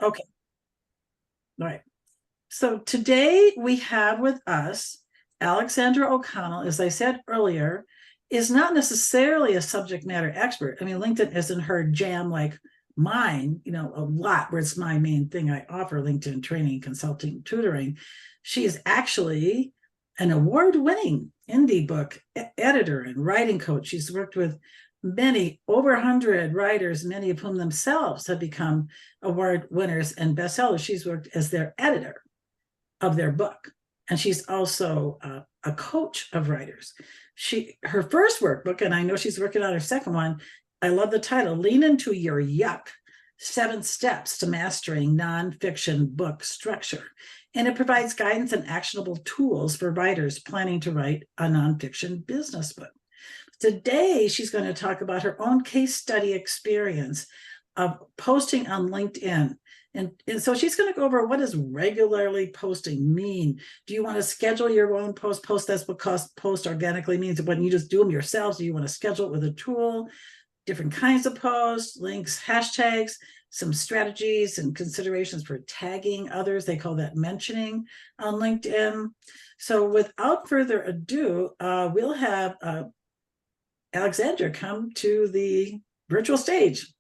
Okay. All right. So today we have with us Alexandra O'Connell, as I said earlier, is not necessarily a subject matter expert. I mean, LinkedIn isn't her jam like mine, a lot where it's my main thing. I offer LinkedIn training, consulting, tutoring. She is actually an award-winning indie book editor and writing coach. She's worked with many, over 100 writers, many of whom themselves have become award winners and bestsellers. She's worked as their editor of their book. And she's also a coach of writers. Her first workbook, and I know she's working on her second one, I love the title, Lean Into Your Yuck, 7 Steps to Mastering Nonfiction Book Structure. And it provides guidance and actionable tools for writers planning to write a nonfiction business book. Today, she's going to talk about her own case study experience of posting on LinkedIn. And so she's going to go over what does regularly posting mean. Do you want to schedule your own post? That's what post organically means. When you just do them yourselves, do you want to schedule it with a tool? Different kinds of posts, links, hashtags, some strategies and considerations for tagging others. They call that mentioning on LinkedIn. So without further ado, we'll have Alexandra come to the virtual stage.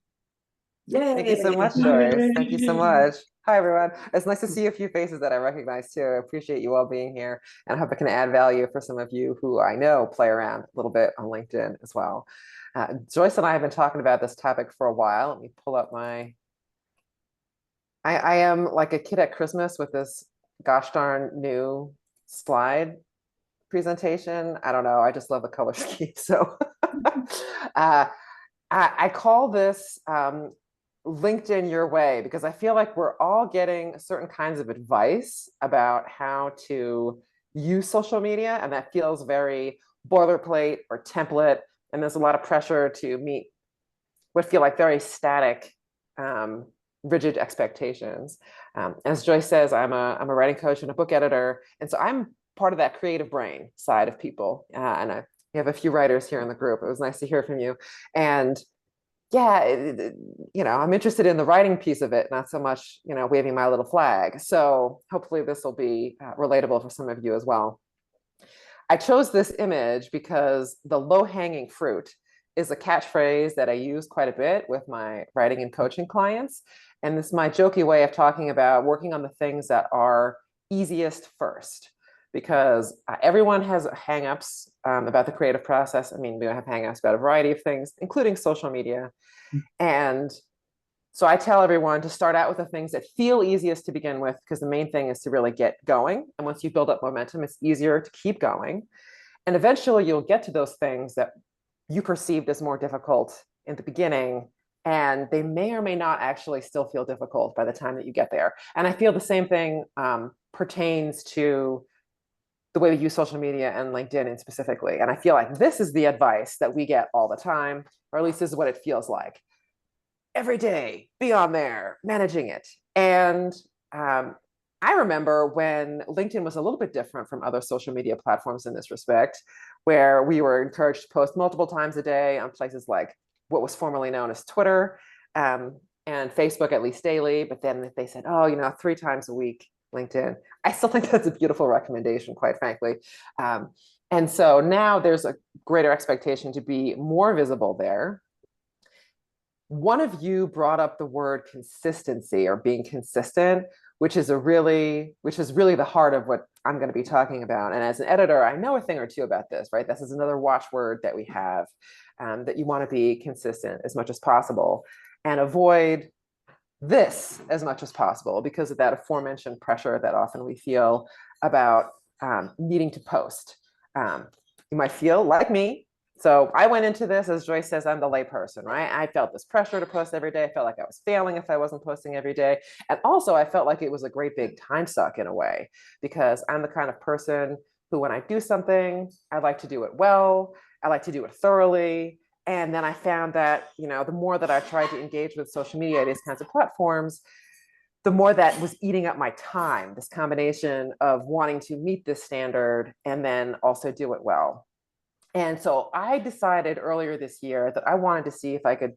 Yay. Thank you so much, Joyce. Thank you so much. Hi, everyone. It's nice to see a few faces that I recognize too. I appreciate you all being here, and I hope it can add value for some of you who I know play around a little bit on LinkedIn as well. Joyce and I have been talking about this topic for a while. Let me pull up my... I am like a kid at Christmas with this gosh darn new slide presentation. I don't know. I just love the color scheme. So I call this LinkedIn Your Way, because I feel like we're all getting certain kinds of advice about how to use social media, and that feels very boilerplate or template, and there's a lot of pressure to meet what feel like very static, rigid expectations. As Joyce says, I'm a writing coach and a book editor, and so I'm part of that creative brain side of people, and we have a few writers here in the group. It was nice to hear from you. And yeah, I'm interested in the writing piece of it, not so much, waving my little flag. So hopefully this will be relatable for some of you as well. I chose this image because the low-hanging fruit is a catchphrase that I use quite a bit with my writing and coaching clients. And this is my jokey way of talking about working on the things that are easiest first, because everyone has hangups about the creative process. I mean, we have hangups about a variety of things, including social media. And so I tell everyone to start out with the things that feel easiest to begin with, because the main thing is to really get going. And once you build up momentum, it's easier to keep going. And eventually you'll get to those things that you perceived as more difficult in the beginning, and they may or may not actually still feel difficult by the time that you get there. And I feel the same thing pertains to the way we use social media and LinkedIn in specifically. And I feel like this is the advice that we get all the time, or at least this is what it feels like. Every day, be on there, managing it. And I remember when LinkedIn was a little bit different from other social media platforms in this respect, where we were encouraged to post multiple times a day on places like what was formerly known as Twitter, and Facebook at least daily. But then they said, oh, 3 times a week, LinkedIn. I still think that's a beautiful recommendation, quite frankly. And so now there's a greater expectation to be more visible there. One of you brought up the word consistency, or being consistent, which is really the heart of what I'm going to be talking about. And as an editor, I know a thing or two about this, right? This is another watchword that we have, that you want to be consistent as much as possible and avoid this as much as possible, because of that aforementioned pressure that often we feel about needing to post. You might feel like me. So I went into this, as Joyce says, I'm the layperson, right? I felt this pressure to post every day. I felt like I was failing if I wasn't posting every day. And also I felt like it was a great big time suck in a way, because I'm the kind of person who, when I do something, I like to do it well. I like to do it thoroughly. And then I found that, the more that I tried to engage with social media, these kinds of platforms, the more that was eating up my time, this combination of wanting to meet this standard and then also do it well. And so I decided earlier this year that I wanted to see if I could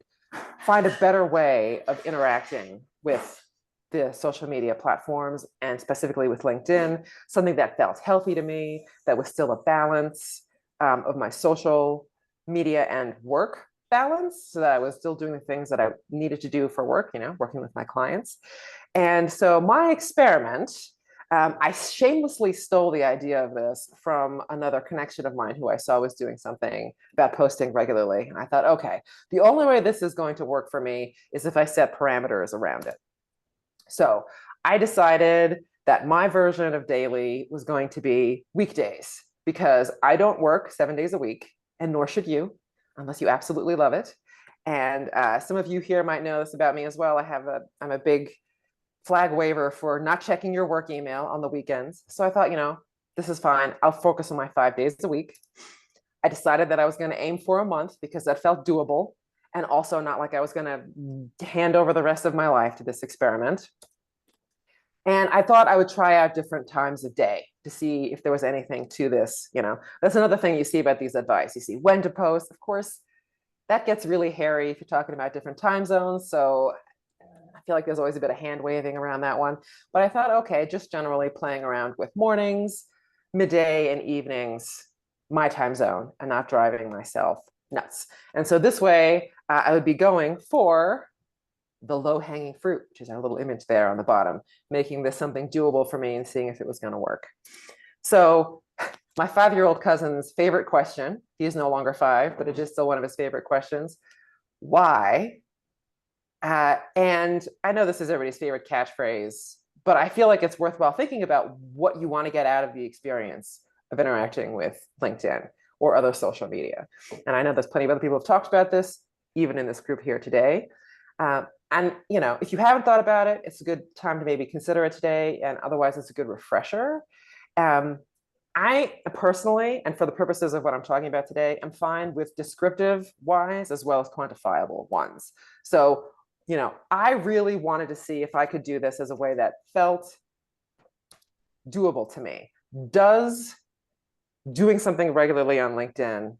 find a better way of interacting with the social media platforms, and specifically with LinkedIn, something that felt healthy to me, that was still a balance of my social media and work balance, so that I was still doing the things that I needed to do for work, working with my clients. And so my experiment, I shamelessly stole the idea of this from another connection of mine who I saw was doing something about posting regularly. And I thought, okay, the only way this is going to work for me is if I set parameters around it. So I decided that my version of daily was going to be weekdays, because I don't work 7 days a week, and nor should you, unless you absolutely love it. And some of you here might know this about me as well. I'm a big flag waver for not checking your work email on the weekends. So I thought, this is fine. I'll focus on my 5 days a week. I decided that I was going to aim for a month because that felt doable, and also not like I was going to hand over the rest of my life to this experiment. And I thought I would try out different times of day to see if there was anything to this. That's another thing you see about these advice. You see when to post. Of course, that gets really hairy if you're talking about different time zones. So I feel like there's always a bit of hand waving around that one. But I thought, okay, just generally playing around with mornings, midday, and evenings, my time zone, and not driving myself nuts. And so this way, I would be going for the low-hanging fruit, which is our little image there on the bottom, making this something doable for me and seeing if it was going to work. So my 5-year-old cousin's favorite question, he is no longer 5, but it is still one of his favorite questions: why? And I know this is everybody's favorite catchphrase, but I feel like it's worthwhile thinking about what you want to get out of the experience of interacting with LinkedIn or other social media. And I know there's plenty of other people who have talked about this, even in this group here today. And if you haven't thought about it, it's a good time to maybe consider it today. And otherwise, it's a good refresher. I personally, and for the purposes of what I'm talking about today, I'm fine with descriptive whys as well as quantifiable ones. So, I really wanted to see if I could do this as a way that felt doable to me. Does doing something regularly on LinkedIn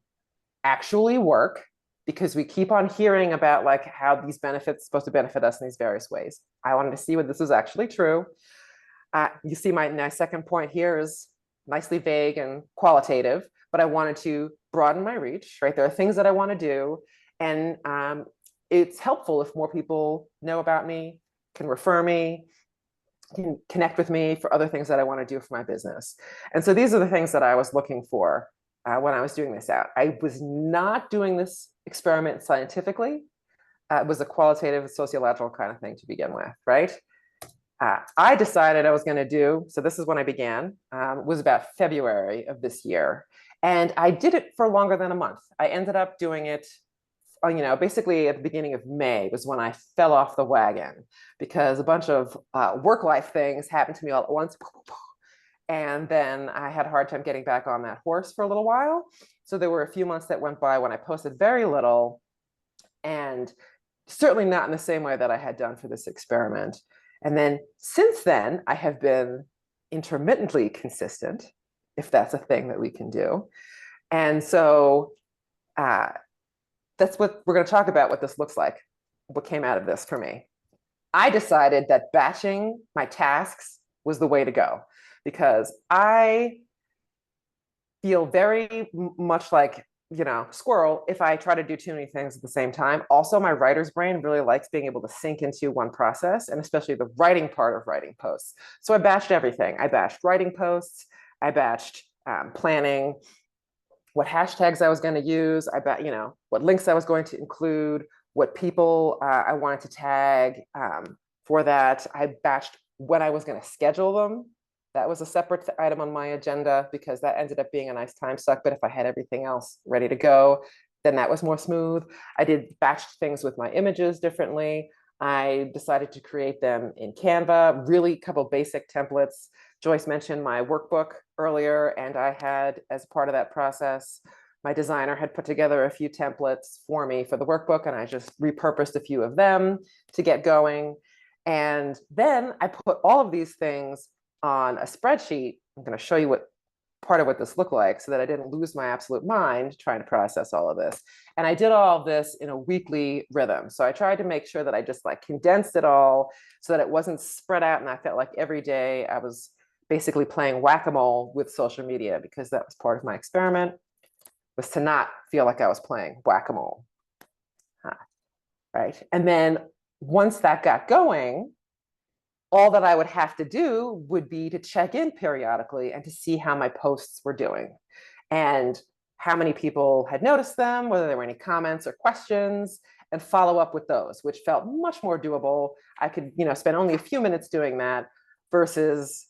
actually work? Because we keep on hearing about how these benefits are supposed to benefit us in these various ways. I wanted to see what this is actually true. You see my second point here is nicely vague and qualitative, but I wanted to broaden my reach, right? There are things that I want to do, and it's helpful if more people know about me, can refer me, can connect with me for other things that I want to do for my business. And so these are the things that I was looking for when I was doing this out. I was not doing this experiment scientifically. It was a qualitative sociological kind of thing to begin with, right? I decided I was going to do, so this is when I began, was about February of this year. And I did it for longer than a month. I ended up doing it, basically at the beginning of May was when I fell off the wagon, because a bunch of work-life things happened to me all at once. And then I had a hard time getting back on that horse for a little while. So there were a few months that went by when I posted very little, and certainly not in the same way that I had done for this experiment. And then since then, I have been intermittently consistent, if that's a thing that we can do. And so that's what we're going to talk about, what this looks like, what came out of this for me. I decided that batching my tasks was the way to go, because I feel very much like, squirrel if I try to do too many things at the same time. Also, my writer's brain really likes being able to sink into one process, and especially the writing part of writing posts. So I batched everything. I batched writing posts. I batched planning what hashtags I was going to use. What links I was going to include, what people I wanted to tag. For that, I batched when I was going to schedule them. That was a separate item on my agenda, because that ended up being a nice time suck. But if I had everything else ready to go, then that was more smooth. I did batched things with my images differently. I decided to create them in Canva, really a couple basic templates. Joyce mentioned my workbook earlier, and I had, as part of that process, my designer had put together a few templates for me for the workbook, and I just repurposed a few of them to get going. And then I put all of these things on a spreadsheet. I'm going to show you what part of what this looked like so that I didn't lose my absolute mind trying to process all of this. And I did all of this in a weekly rhythm. So I tried to make sure that I just like condensed it all so that it wasn't spread out. And I felt like every day I was basically playing whack-a-mole with social media, because that was part of my experiment, was to not feel like I was playing whack-a-mole. Right. And then once that got going, all that I would have to do would be to check in periodically and to see how my posts were doing and how many people had noticed them, whether there were any comments or questions, and follow up with those, which felt much more doable. I could, spend only a few minutes doing that versus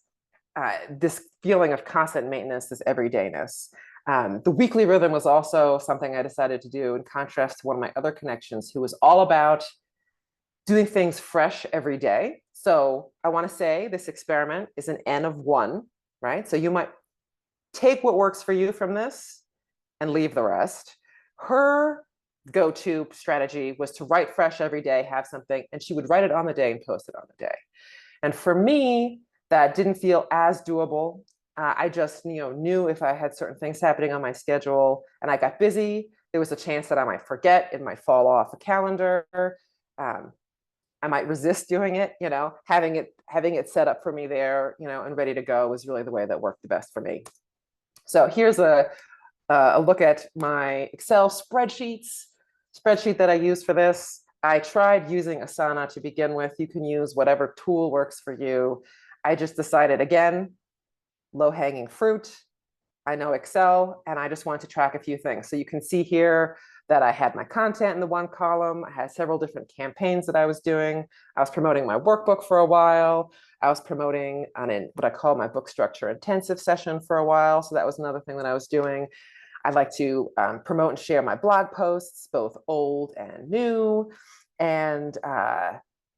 this feeling of constant maintenance, this everydayness. The weekly rhythm was also something I decided to do in contrast to one of my other connections who was all about doing things fresh every day. So I want to say this experiment is an N of 1, right? So you might take what works for you from this and leave the rest. Her go-to strategy was to write fresh every day, have something, and she would write it on the day and post it on the day. And for me, that didn't feel as doable. I just knew if I had certain things happening on my schedule and I got busy, there was a chance that I might forget, it might fall off a calendar. I might resist doing it, having it set up for me there, and ready to go was really the way that worked the best for me. So here's a look at my Excel spreadsheet that I use for this. I tried using Asana to begin with. You can use whatever tool works for you. I just decided, again, low-hanging fruit. I know Excel, and I just wanted to track a few things. So you can see here that I had my content in the one column. I had several different campaigns that I was doing. I was promoting my workbook for a while. I was promoting what I call my book structure intensive session for a while. So that was another thing that I was doing. I'd like to promote and share my blog posts, both old and new, and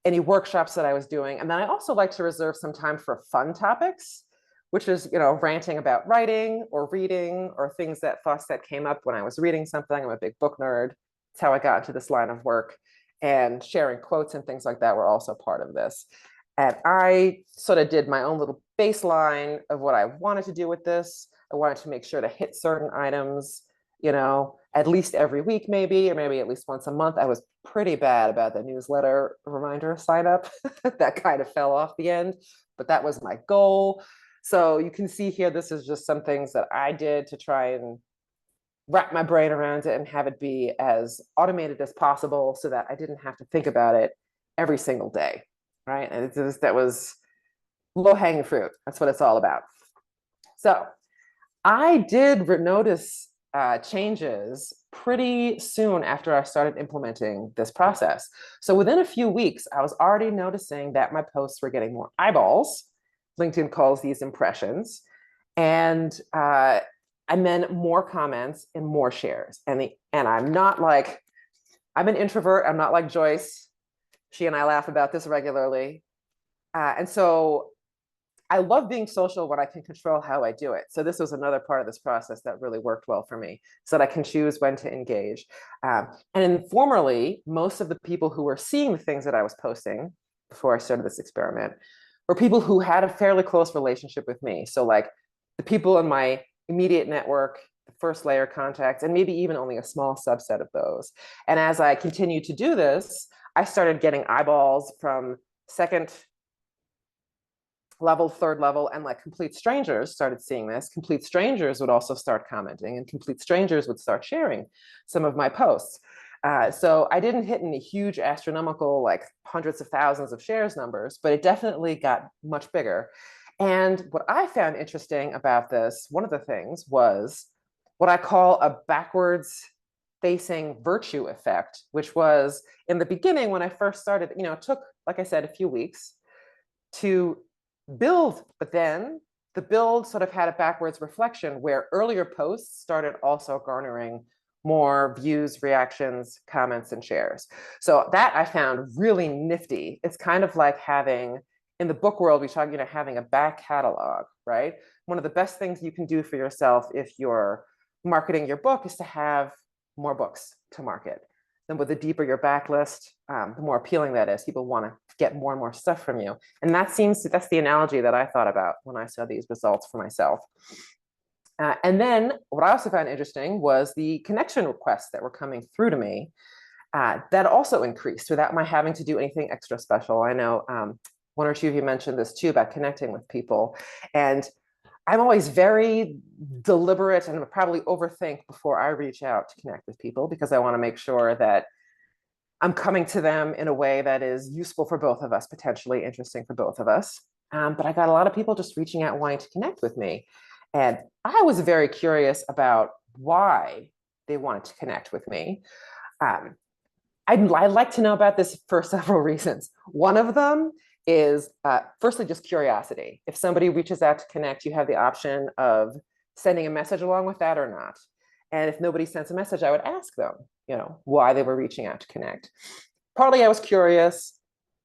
any workshops that I was doing. And then I also like to reserve some time for fun topics, which is, ranting about writing or reading or thoughts that came up when I was reading something. I'm a big book nerd. It's how I got into this line of work. And sharing quotes and things like that were also part of this. And I sort of did my own little baseline of what I wanted to do with this. I wanted to make sure to hit certain items, at least every week, maybe, or maybe at least once a month. I was pretty bad about the newsletter reminder sign up. That kind of fell off the end, but that was my goal. So you can see here, this is just some things that I did to try and wrap my brain around it and have it be as automated as possible so that I didn't have to think about it every single day, right? And that was low-hanging fruit. That's what it's all about. So I did notice changes pretty soon after I started implementing this process. So within a few weeks, I was already noticing that my posts were getting more eyeballs. LinkedIn calls these impressions, and then more comments and more shares. And I'm an introvert. I'm not like Joyce. She and I laugh about this regularly. And so I love being social when I can control how I do it. So this was another part of this process that really worked well for me, so that I can choose when to engage. And formerly, most of the people who were seeing the things that I was posting before I started this experiment were people who had a fairly close relationship with me. So like the people in my immediate network, the first layer contacts, and maybe even only a small subset of those. And as I continued to do this, I started getting eyeballs from second level, third level, and like complete strangers started seeing this. Complete strangers would also start commenting, and complete strangers would start sharing some of my posts. So I didn't hit any huge astronomical, like hundreds of thousands of shares numbers, but it definitely got much bigger. And what I found interesting about this, one of the things was what I call a backwards facing virtue effect, which was in the beginning when I first started, it took, like I said, a few weeks to build, but then the build sort of had a backwards reflection where earlier posts started also garnering more views, reactions, comments, and shares. So that I found really nifty. It's kind of like having, in the book world, we talk, having a back catalog, right? One of the best things you can do for yourself if you're marketing your book is to have more books to market. Then with the deeper your backlist, the more appealing that is. People want to get more and more stuff from you. And that's the analogy that I thought about when I saw these results for myself. And then what I also found interesting was the connection requests that were coming through to me that also increased without my having to do anything extra special. I know one or two of you mentioned this too about connecting with people. And I'm always very deliberate and probably overthink before I reach out to connect with people, because I want to make sure that I'm coming to them in a way that is useful for both of us, potentially interesting for both of us. But I got a lot of people just reaching out wanting to connect with me. And I was very curious about why they wanted to connect with me. I'd like to know about this for several reasons. One of them is firstly, just curiosity. If somebody reaches out to connect, you have the option of sending a message along with that or not. And if nobody sends a message, I would ask them, why they were reaching out to connect. Partly I was curious,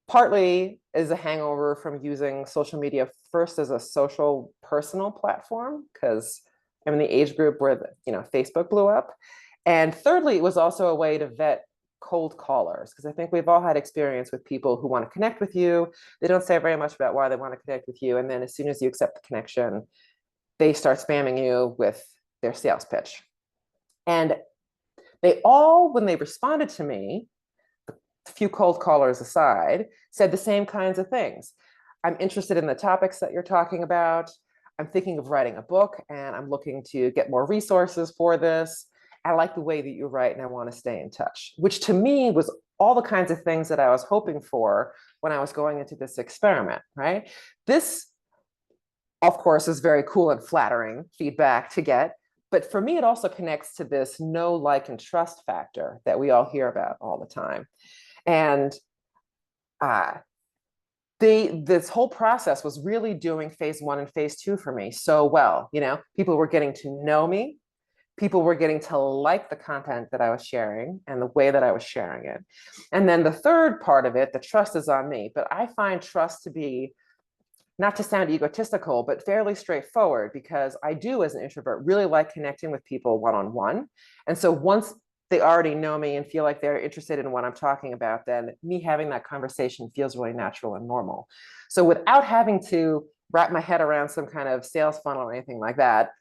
partly is a hangover from using social media first as a social personal platform, because I'm in the age group where Facebook blew up. And thirdly, it was also a way to vet cold callers, because I think we've all had experience with people who want to connect with you. They don't say very much about why they want to connect with you. And then as soon as you accept the connection, they start spamming you with their sales pitch. And they all, when they responded to me, a few cold callers aside, said the same kinds of things. I'm interested in the topics that you're talking about. I'm thinking of writing a book and I'm looking to get more resources for this. I like the way that you write and I want to stay in touch, which to me was all the kinds of things that I was hoping for when I was going into this experiment, right? This, of course, is very cool and flattering feedback to get. But for me, it also connects to this know, like, and trust factor that we all hear about all the time. And this whole process was really doing phase 1 and phase 2 for me so well. People were getting to know me. People were getting to like the content that I was sharing and the way that I was sharing it. And then the third part of it, the trust is on me. But I find trust to be, not to sound egotistical, but fairly straightforward, because I do, as an introvert, really like connecting with people one-on-one. And so once they already know me and feel like they're interested in what I'm talking about, then me having that conversation feels really natural and normal. So without having to wrap my head around some kind of sales funnel or anything like that,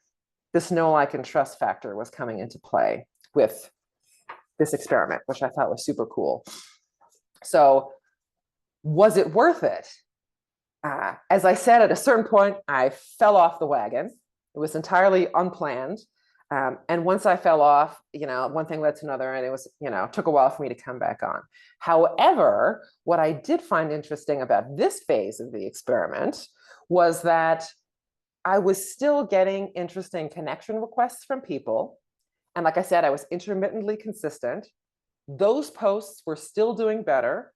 this know, like, and trust factor was coming into play with this experiment, which I thought was super cool. So was it worth it? As I said, at a certain point, I fell off the wagon. It was entirely unplanned. And once I fell off, one thing led to another, and it was, took a while for me to come back on. However, what I did find interesting about this phase of the experiment was that I was still getting interesting connection requests from people. And like I said, I was intermittently consistent. Those posts were still doing better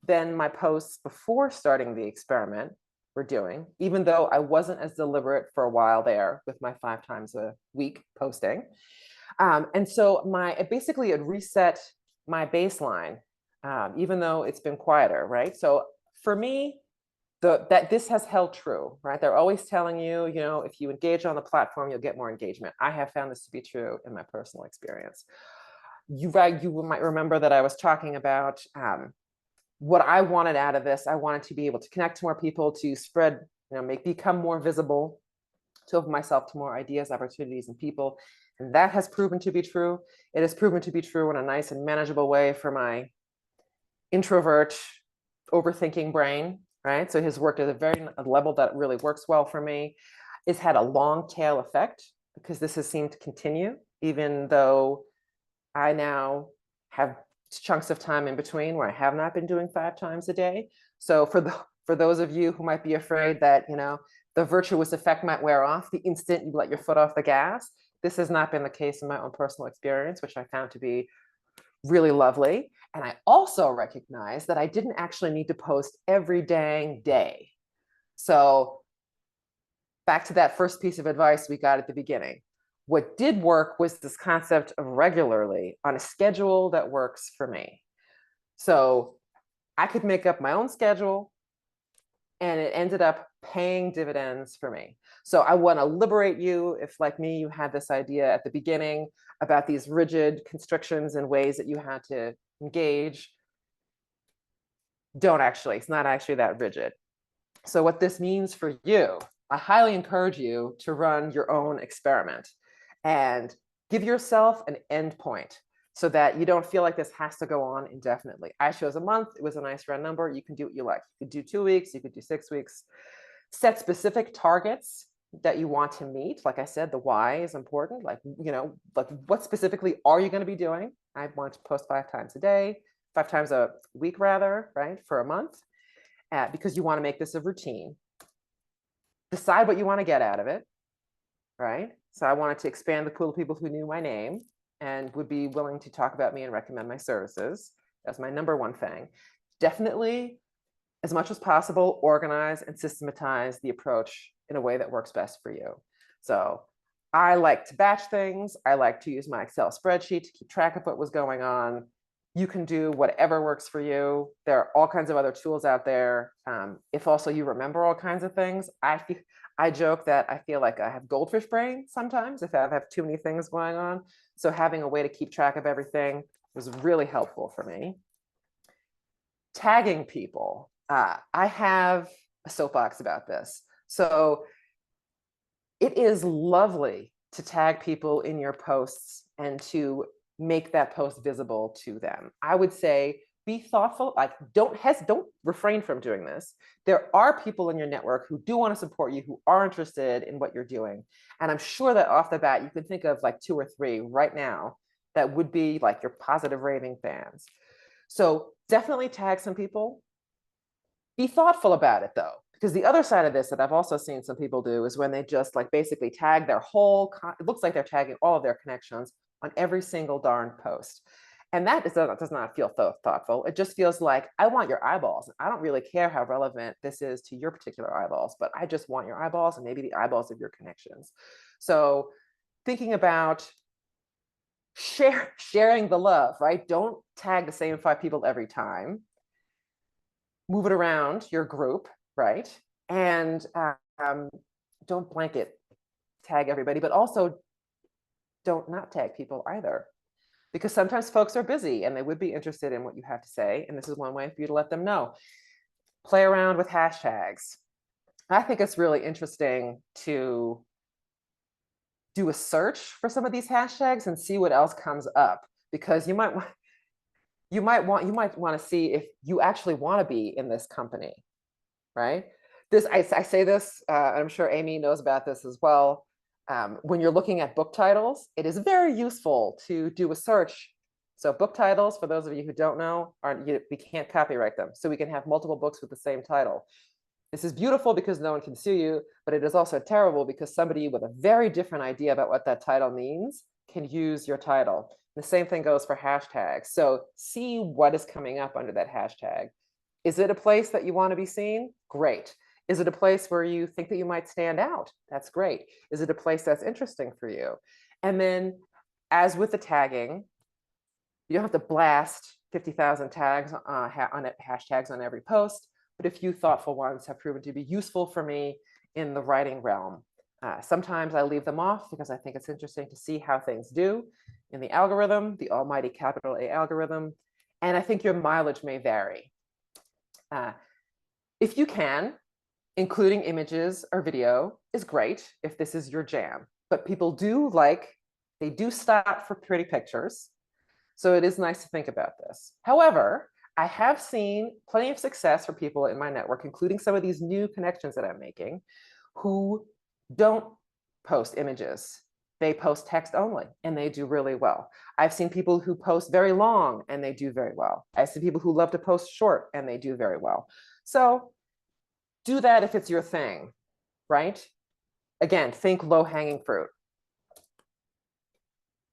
than my posts before starting the experiment were doing, even though I wasn't as deliberate for a while there with my 5 times a week posting. And so basically it reset my baseline, even though it's been quieter, right? So for me, that this has held true, right? They're always telling you, if you engage on the platform, you'll get more engagement. I have found this to be true in my personal experience. You might remember that I was talking about what I wanted out of this. I wanted to be able to connect to more people, to spread, become more visible, to open myself to more ideas, opportunities, and people. And that has proven to be true. It has proven to be true in a nice and manageable way for my introvert, overthinking brain, right? So his work is a level that really works well for me. It's had a long tail effect, because this has seemed to continue, even though I now have chunks of time in between where I have not been doing 5 times a day. So for those of you who might be afraid that, the virtuous effect might wear off the instant you let your foot off the gas, this has not been the case in my own personal experience, which I found to be really lovely. And I also recognize that I didn't actually need to post every dang day. So back to that first piece of advice we got at the beginning. What did work was this concept of regularly on a schedule that works for me. So I could make up my own schedule, and it ended up paying dividends for me. So I want to liberate you if, like me, you had this idea at the beginning about these rigid constrictions and ways that you had to engage. It's not actually that rigid. So what this means for you I highly encourage you to run your own experiment and give yourself an end point so that you don't feel like this has to go on indefinitely. I chose a month. It was a nice round number. You can do what you like. You could do 2 weeks. You could do 6 weeks. Set specific targets that you want to meet. Like I said, the why is important. Like, like what specifically are you going to be doing? I want to post 5 times a day, 5 times a week rather, right? For a month, because you want to make this a routine. Decide what you want to get out of it, right? So I wanted to expand the pool of people who knew my name and would be willing to talk about me and recommend my services. That's my number one thing. Definitely, as much as possible, organize and systematize the approach in a way that works best for you. So I like to batch things. I like to use my Excel spreadsheet to keep track of what was going on. You can do whatever works for you. There are all kinds of other tools out there. If also you remember all kinds of things, I joke that I feel like I have goldfish brain sometimes if I have too many things going on. So having a way to keep track of everything was really helpful for me. Tagging people. I have a soapbox about this. So it is lovely to tag people in your posts and to make that post visible to them. I would say be thoughtful, like don't refrain from doing this. There are people in your network who do want to support you, who are interested in what you're doing. And I'm sure that off the bat, you can think of like 2 or 3 right now that would be like your positive raving fans. So definitely tag some people. Be thoughtful about it though, because the other side of this that I've also seen some people do is when they just like basically tag their whole, it looks like they're tagging all of their connections on every single darn post. And that does not feel thoughtful. It just feels like, I want your eyeballs. I don't really care how relevant this is to your particular eyeballs, but I just want your eyeballs and maybe the eyeballs of your connections. So thinking about sharing the love, right? Don't tag the same 5 people every time. Move it around your group, right? And don't blanket tag everybody, but also don't not tag people either. Because sometimes folks are busy and they would be interested in what you have to say. And this is one way for you to let them know. Play around with hashtags. I think it's really interesting to do a search for some of these hashtags and see what else comes up, because you might want to see if you actually want to be in this company, right? I say this, I'm sure Amy knows about this as well. When you're looking at book titles, it is very useful to do a search. So book titles, for those of you who don't know, we can't copyright them. So we can have multiple books with the same title. This is beautiful because no one can sue you, but it is also terrible because somebody with a very different idea about what that title means can use your title. The same thing goes for hashtags. So see what is coming up under that hashtag. Is it a place that you want to be seen? Great. Is it a place where you think that you might stand out? That's great. Is it a place that's interesting for you? And then, as with the tagging, you don't have to blast 50,000 tags hashtags on every post, but a few thoughtful ones have proven to be useful for me in the writing realm. Sometimes I leave them off because I think it's interesting to see how things do in the algorithm, the almighty capital A algorithm, and I think your mileage may vary. If you can, including images or video is great if this is your jam, but people they do stop for pretty pictures. So it is nice to think about this. However, I have seen plenty of success for people in my network, including some of these new connections that I'm making, who don't post images. They post text only, and they do really well. I've seen people who post very long, and they do very well. I've seen people who love to post short, and they do very well. So do that if it's your thing, right? Again, think low-hanging fruit.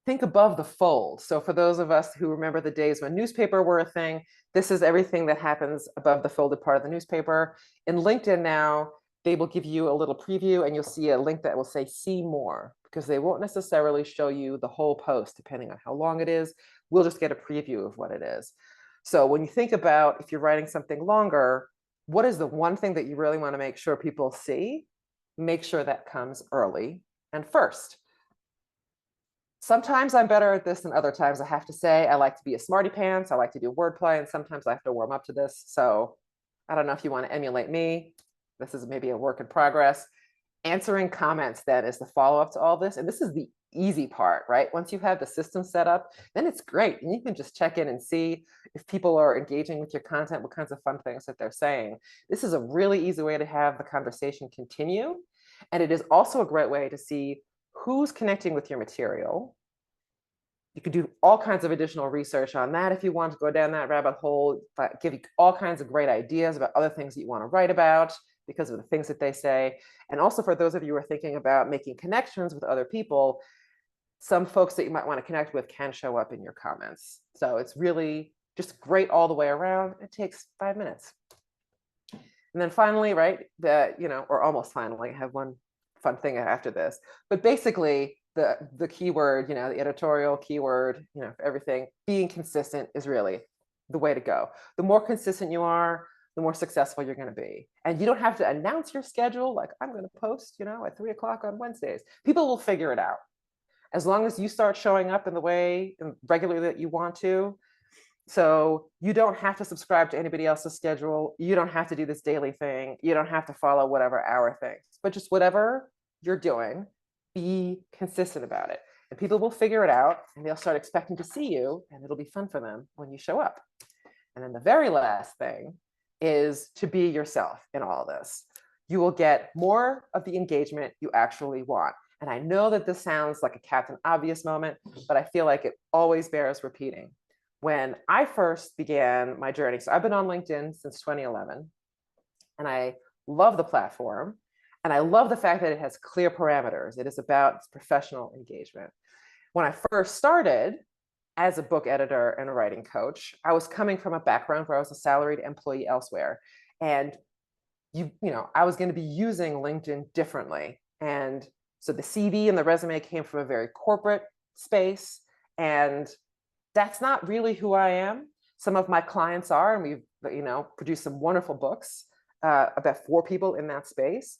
Think above the fold. So for those of us who remember the days when newspaper were a thing, this is everything that happens above the folded part of the newspaper. In LinkedIn now, they will give you a little preview and you'll see a link that will say see more, because they won't necessarily show you the whole post depending on how long it is. We'll just get a preview of what it is. So when you think about if you're writing something longer, what is the one thing that you really want to make sure people see? Make sure that comes early and first. Sometimes I'm better at this than other times, I have to say. I like to be a smarty pants. I like to do wordplay, and sometimes I have to warm up to this. So I don't know if you want to emulate me. This is maybe a work in progress. Answering comments then is the follow-up to all this. And this is the easy part, right? Once you have the system set up, then it's great. And you can just check in and see if people are engaging with your content, what kinds of fun things that they're saying. This is a really easy way to have the conversation continue. And it is also a great way to see who's connecting with your material. You could do all kinds of additional research on that if you want to go down that rabbit hole, but give you all kinds of great ideas about other things that you want to write about because of the things that they say. And also for those of you who are thinking about making connections with other people, some folks that you might want to connect with can show up in your comments. So it's really just great all the way around. It takes 5 minutes. And then finally, right, or almost finally, I have one fun thing after this, but basically the keyword, the editorial keyword, for everything, being consistent is really the way to go. The more consistent you are, the more successful you're going to be. And you don't have to announce your schedule, like I'm going to post, at 3 o'clock on Wednesdays. People will figure it out. As long as you start showing up in the way regularly that you want to. So you don't have to subscribe to anybody else's schedule. You don't have to do this daily thing. You don't have to follow whatever hour things, but just whatever you're doing, be consistent about it. And people will figure it out and they'll start expecting to see you and it'll be fun for them when you show up. And then the very last thing is to be yourself in all of this. You will get more of the engagement you actually want. And I know that this sounds like a Captain Obvious moment, but I feel like it always bears repeating. When I first began my journey, so I've been on LinkedIn since 2011, and I love the platform. And I love the fact that it has clear parameters. It is about professional engagement. When I first started as a book editor and a writing coach, I was coming from a background where I was a salaried employee elsewhere. And I was going to be using LinkedIn differently. And so the CV and the resume came from a very corporate space. And that's not really who I am. Some of my clients are, and we've produced some wonderful books about 4 people in that space.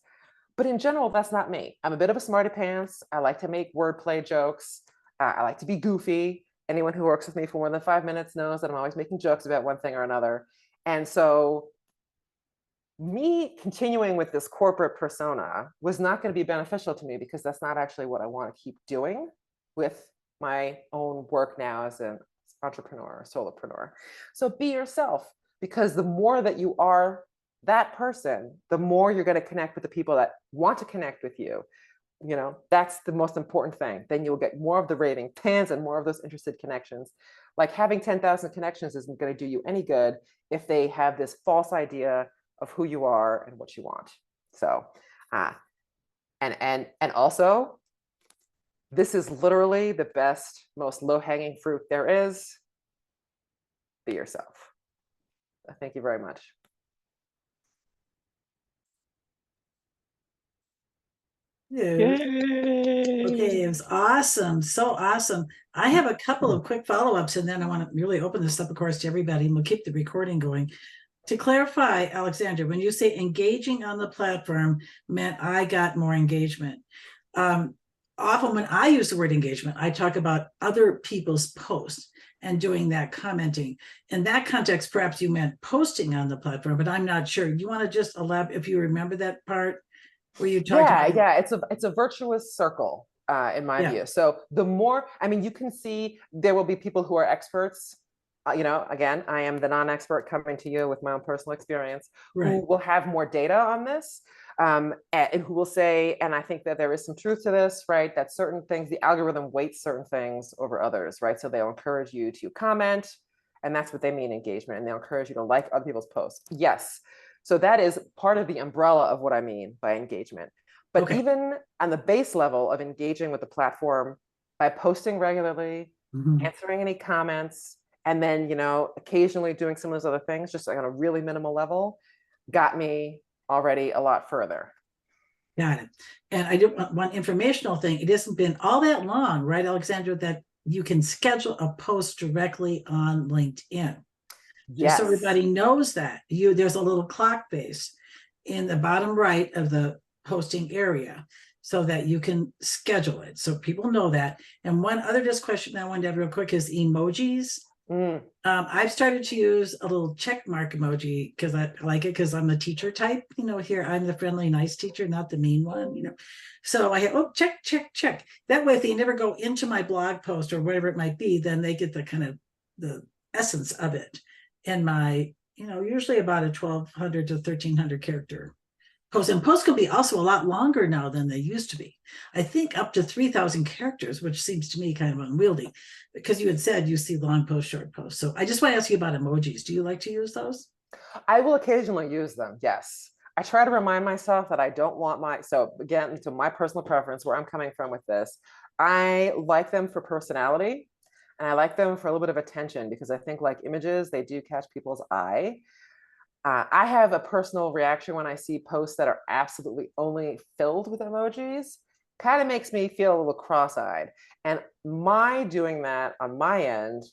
But in general, that's not me. I'm a bit of a smarty pants. I like to make wordplay jokes. I like to be goofy. Anyone who works with me for more than 5 minutes knows that I'm always making jokes about one thing or another. And so me continuing with this corporate persona was not going to be beneficial to me because that's not actually what I want to keep doing with my own work now as an entrepreneur or solopreneur. So be yourself, because the more that you are that person, the more you're going to connect with the people that want to connect with you. That's the most important thing. Then you'll get more of the raving fans and more of those interested connections. Like having 10,000 connections isn't going to do you any good if they have this false idea of who you are and what you want. So, and also, this is literally the best, most low-hanging fruit there is. Be yourself. Thank you very much. Okay, it was awesome. So awesome. I have a couple of quick follow-ups, and then I want to really open this up, of course, to everybody, and we'll keep the recording going. To clarify, Alexandra, when you say engaging on the platform meant I got more engagement. Often when I use the word engagement, I talk about other people's posts and doing that commenting. In that context, perhaps you meant posting on the platform, but I'm not sure. You want to just elaborate if you remember that part? Where you talked about it's a virtuous circle in my view. So the more, you can see there will be people who are experts. Again, I am the non-expert coming to you with my own personal experience, who will have more data on this, and who will say, and I think that there is some truth to this, right? That certain things, the algorithm weights certain things over others, right? So they'll encourage you to comment, and that's what they mean engagement, and they'll encourage you to like other people's posts. Yes. So that is part of the umbrella of what I mean by engagement. But even on the base level of engaging with the platform by posting regularly, answering any comments, and then, occasionally doing some of those other things, just like on a really minimal level, got me already a lot further. Got it. And I do one informational thing. It hasn't been all that long, right, Alexandra, that you can schedule a post directly on LinkedIn. Just so everybody knows that there's a little clock face in the bottom right of the posting area so that you can schedule it. So people know that. And one other just question I wanted to have real quick is emojis. Mm. I've started to use a little check mark emoji because I like it because I'm the teacher type. Here I'm the friendly, nice teacher, not the mean one. So I have, oh, check, check, check. That way, if they never go into my blog post or whatever it might be, then they get the kind of the essence of it. And my, usually about a 1,200 to 1,300 character posts. And posts can be also a lot longer now than they used to be. I think up to 3,000 characters, which seems to me kind of unwieldy because you had said you see long posts, short posts. So I just want to ask you about emojis. Do you like to use those? I will occasionally use them, yes. I try to remind myself that I don't want so again, to my personal preference, where I'm coming from with this, I like them for personality and I like them for a little bit of attention because I think like images, they do catch people's eye. I have a personal reaction when I see posts that are absolutely only filled with emojis. Kind of makes me feel a little cross-eyed. And my doing that on my end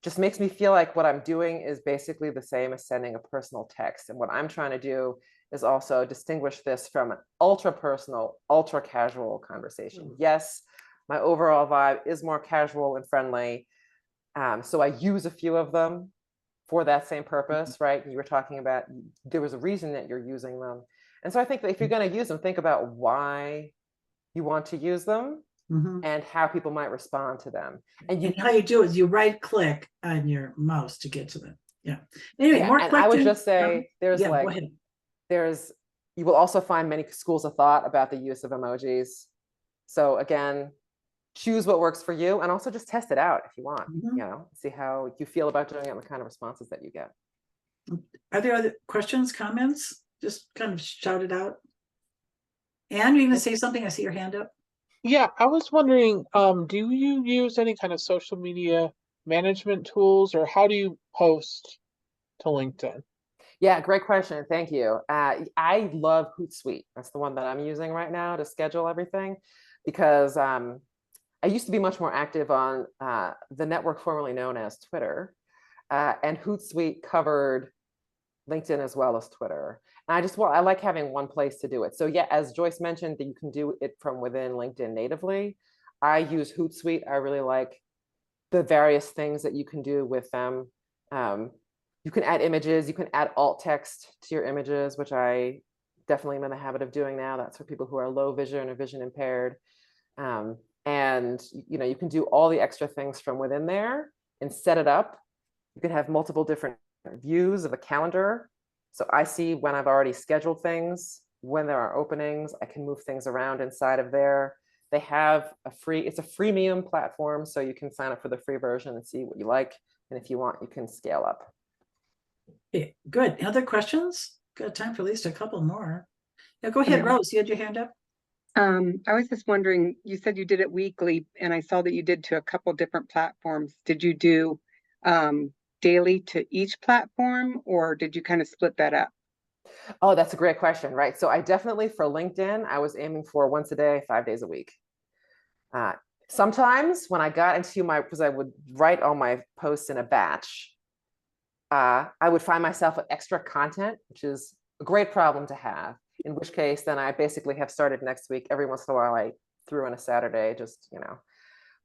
just makes me feel like what I'm doing is basically the same as sending a personal text. And what I'm trying to do is also distinguish this from an ultra personal, ultra casual conversation. Yes, my overall vibe is more casual and friendly. So I use a few of them for that same purpose, right? You were talking about there was a reason that you're using them. And so I think that if you're going to use them, think about why you want to use them and how people might respond to them. And how you do it is you right click on your mouse to get to them. Yeah. Anyway, yeah, more and questions. I would just say you will also find many schools of thought about the use of emojis. So again, choose what works for you and also just test it out if you want, see how you feel about doing it and the kind of responses that you get. Are there other questions, comments? Just kind of shout it out. Anne, you're going to say something? I see your hand up. Yeah, I was wondering, do you use any kind of social media management tools or how do you post to LinkedIn? Yeah, great question. Thank you. I love Hootsuite. That's the one that I'm using right now to schedule everything because I used to be much more active on the network formerly known as Twitter, and Hootsuite covered LinkedIn as well as Twitter. And I like having one place to do it. So yeah, as Joyce mentioned, that you can do it from within LinkedIn natively. I use Hootsuite. I really like the various things that you can do with them. You can add images, you can add alt text to your images, which I definitely am in the habit of doing now. That's for people who are low vision or vision impaired. And you can do all the extra things from within there and set it up. You can have multiple different views of a calendar. So I see when I've already scheduled things, when there are openings, I can move things around inside of there. They have it's a freemium platform, so you can sign up for the free version and see what you like. And if you want, you can scale up. Okay, good. Other questions? Got time for at least a couple more. Yeah, go ahead, Rose. You had your hand up. I was just wondering, you said you did it weekly, and I saw that you did to a couple different platforms. Did you do daily to each platform, or did you kind of split that up? Oh, that's a great question, right? So I definitely, for LinkedIn, I was aiming for once a day, 5 days a week. Sometimes when I got into because I would write all my posts in a batch, I would find myself with extra content, which is a great problem to have. In which case, then I basically have started next week. Every once in a while, I threw in a Saturday,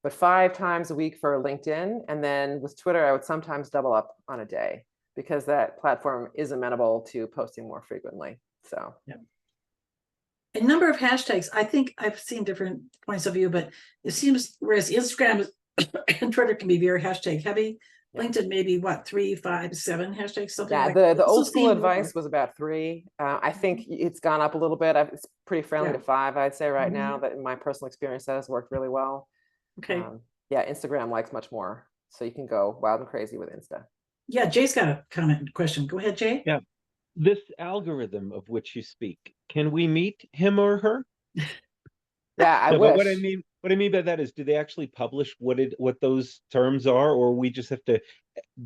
but 5 times a week for LinkedIn. And then with Twitter, I would sometimes double up on a day because that platform is amenable to posting more frequently. So, yeah. A number of hashtags. I think I've seen different points of view, but it seems whereas Instagram and Twitter can be very hashtag heavy, LinkedIn maybe 3, 5, 7 hashtags, something like that. The old school advice was about 3. I think it's gone up a little bit. It's pretty friendly to 5, I'd say right now, that in my personal experience that has worked really well. Okay. Instagram likes much more. So you can go wild and crazy with Insta. Yeah, Jay's got a comment and question. Go ahead, Jay. Yeah. This algorithm of which you speak, can we meet him or her? Yeah, I wish. But what I mean by that is, do they actually publish what those terms are, or we just have to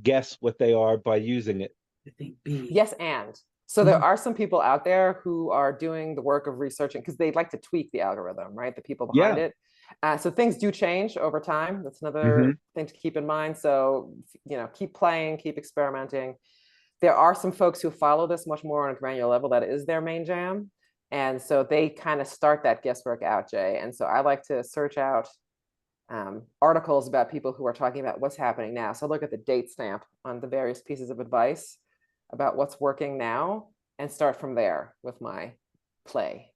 guess what they are by using it? I think B. Yes, and so there are some people out there who are doing the work of researching because they like to tweak the algorithm, right? The people behind it. So things do change over time. That's another thing to keep in mind. So, keep playing, keep experimenting. There are some folks who follow this much more on a granular level. That is their main jam. And so they kind of start that guesswork out, Jay. And so I like to search out articles about people who are talking about what's happening now. So look at the date stamp on the various pieces of advice about what's working now and start from there with my play.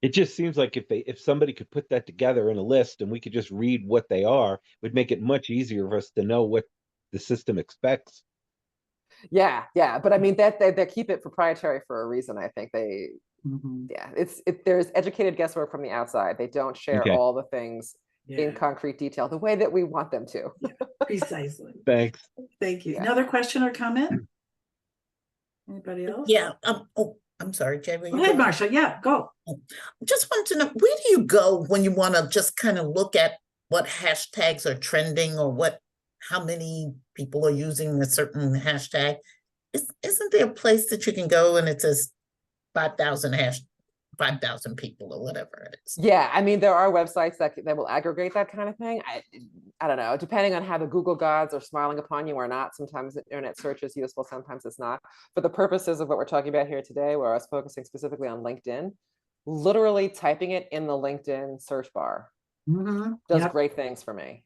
It just seems like if somebody could put that together in a list and we could just read what they are, it would make it much easier for us to know what the system expects. Yeah, but I mean that they keep it proprietary for a reason. I think there's educated guesswork from the outside. They don't share all the things in concrete detail the way that we want them to. Precisely. Thanks. Thank you. Another question or comment? Anybody else? Yeah. I'm sorry, Jay. Go ahead, Marsha. Yeah, go. Just want to know, where do you go when you want to just kind of look at what hashtags are trending or how many people are using a certain hashtag? Isn't there a place that you can go and it says 5,000 people or whatever it is? Yeah, I mean, there are websites that will aggregate that kind of thing. I don't know, depending on how the Google gods are smiling upon you or not. Sometimes the internet search is useful, sometimes it's not. For the purposes of what we're talking about here today, where I was focusing specifically on LinkedIn, literally typing it in the LinkedIn search bar does great things for me.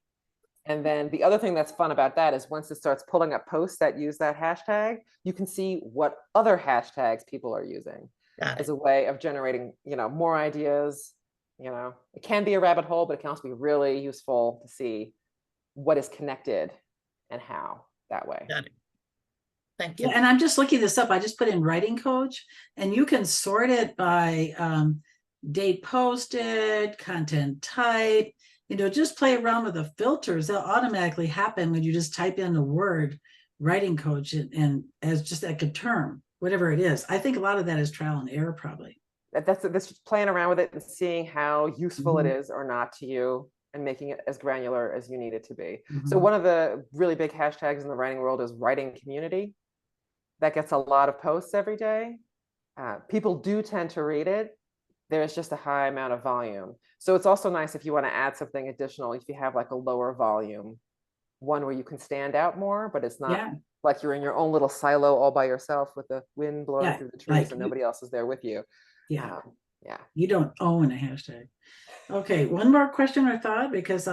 And then the other thing that's fun about that is once it starts pulling up posts that use that hashtag, you can see what other hashtags people are using as a way of generating, more ideas. It can be a rabbit hole, but it can also be really useful to see what is connected and how that way. Got it. Thank you. Yeah, and I'm just looking this up. I just put in writing coach, and you can sort it by date posted, content type. Just play around with the filters. They'll automatically happen when you just type in the word writing coach and as just like a term, whatever it is. I think a lot of that is trial and error, probably. That's just playing around with it and seeing how useful it is or not to you, and making it as granular as you need it to be. So one of the really big hashtags in the writing world is writing community. That gets a lot of posts every day. People do tend to read it. There's just a high amount of volume. So it's also nice if you want to add something additional, if you have like a lower volume one where you can stand out more, but it's not like you're in your own little silo all by yourself with the wind blowing through the trees and nobody else is there with you. You don't own a hashtag. Okay, one more question or thought, because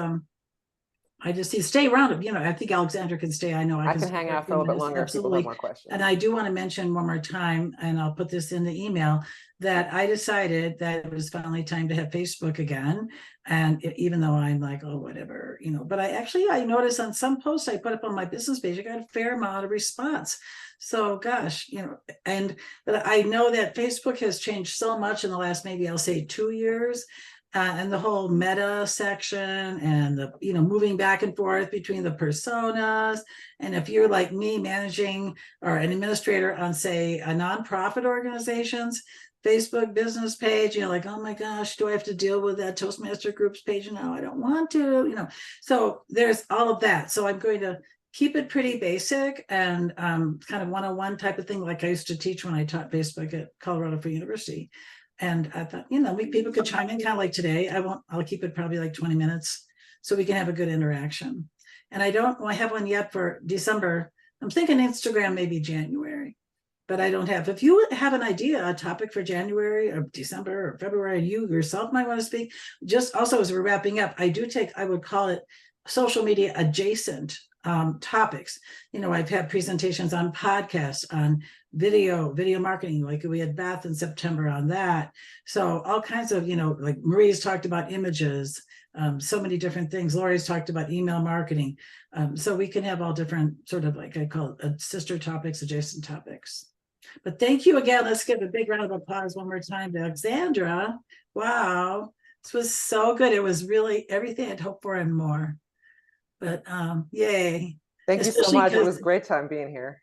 I just stay around. I think Alexandra can stay. I know I can hang out for a little bit longer if people have more questions. And I do want to mention one more time, and I'll put this in the email, that I decided that it was finally time to have Facebook again. And even though I'm like, oh, whatever, but I noticed on some posts I put up on my business page, I got a fair amount of response. So gosh, but I know that Facebook has changed so much in the last, maybe I'll say 2 years. And the whole meta section and the, moving back and forth between the personas. And if you're like me, managing or an administrator on, say, a nonprofit organization's Facebook business page, like, oh my gosh, do I have to deal with that Toastmaster groups page now? I don't want to, so there's all of that. So I'm going to keep it pretty basic and kind of one-on-one type of thing, like I used to teach when I taught Facebook at Colorado Free University. And I thought, people could chime in kind of like today. I'll keep it probably like 20 minutes so we can have a good interaction. And I have one yet for December. I'm thinking Instagram, maybe January, but I don't have. If you have an idea, a topic for January or December or February, you yourself might want to speak. Just also as we're wrapping up, I would call it social media adjacent topics. I've had presentations on podcasts, on video marketing, like we had Beth in September on that. So all kinds of, like Marie's talked about images, so many different things. Lori's talked about email marketing. So we can have all different sort of, like I call it, sister topics, adjacent topics. But thank you again. Let's give a big round of applause one more time to Alexandra. Wow, this was so good. It was really everything I'd hoped for and more. But yay. Thank you so much. It was a great time being here.